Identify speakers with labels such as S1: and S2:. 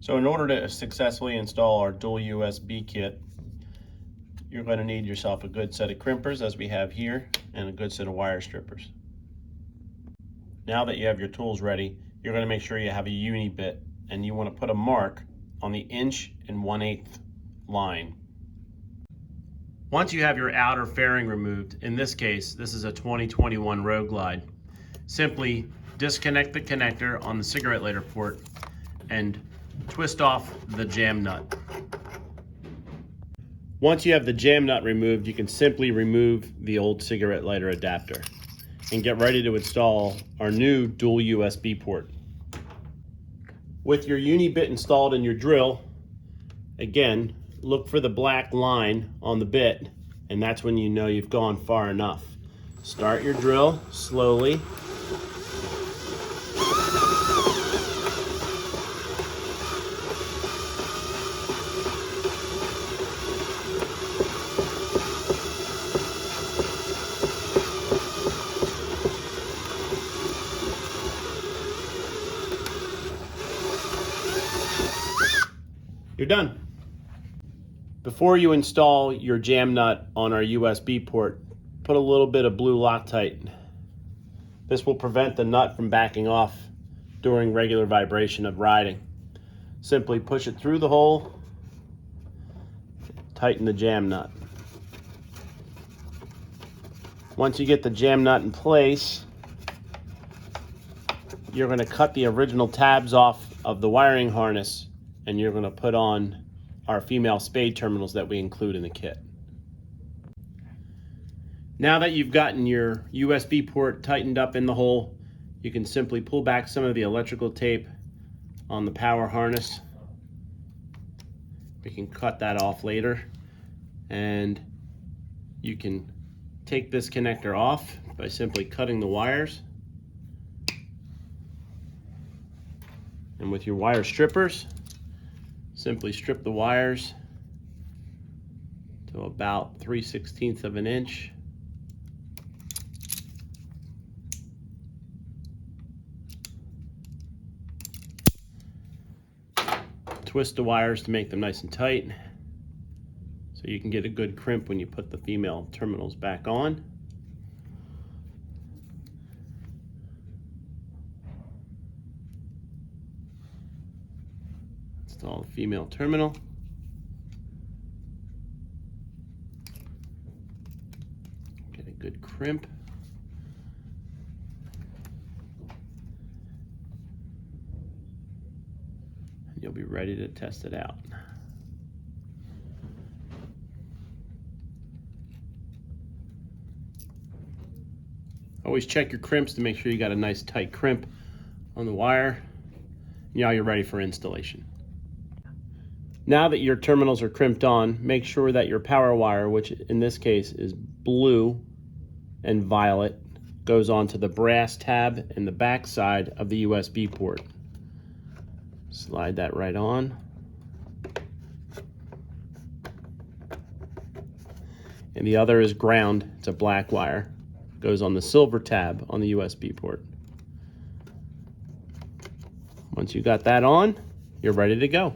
S1: So in order to successfully install our dual USB kit, you're going to need yourself a good set of crimpers, as we have here, and a good set of wire strippers. Now that you have your tools ready, you're going to make sure you have a uni bit, and you want to put a mark on the 1 1/8" line. Once you have your outer fairing removed, in this case, this is a 2021 Road Glide, simply disconnect the connector on the cigarette lighter port and twist off the jam nut. Once you have the jam nut removed, you can simply remove the old cigarette lighter adapter and get ready to install our new dual USB port. With your uni bit installed in your drill, again, look for the black line on the bit, and that's when you know you've gone far enough. Start your drill slowly. You're done. Before you install your jam nut on our USB port, put a little bit of blue Loctite. This will prevent the nut from backing off during regular vibration of riding. Simply push it through the hole, tighten the jam nut. Once you get the jam nut in place, you're going to cut the original tabs off of the wiring harness, and you're going to put on our female spade terminals that we include in the kit. Now that you've gotten your USB port tightened up in the hole, you can simply pull back some of the electrical tape on the power harness. We can cut that off later, and you can take this connector off by simply cutting the wires. And with your wire strippers, simply strip the wires to about 3/16 of an inch. Twist the wires to make them nice and tight so you can get a good crimp when you put the female terminals back on. Install the female terminal. Get a good crimp. And you'll be ready to test it out. Always check your crimps to make sure you got a nice tight crimp on the wire. Now you're ready for installation. Now that your terminals are crimped on, make sure that your power wire, which in this case is blue and violet, goes onto the brass tab in the back side of the USB port. Slide that right on. And the other is ground. It's a black wire. Goes on the silver tab on the USB port. Once you got that on, you're ready to go.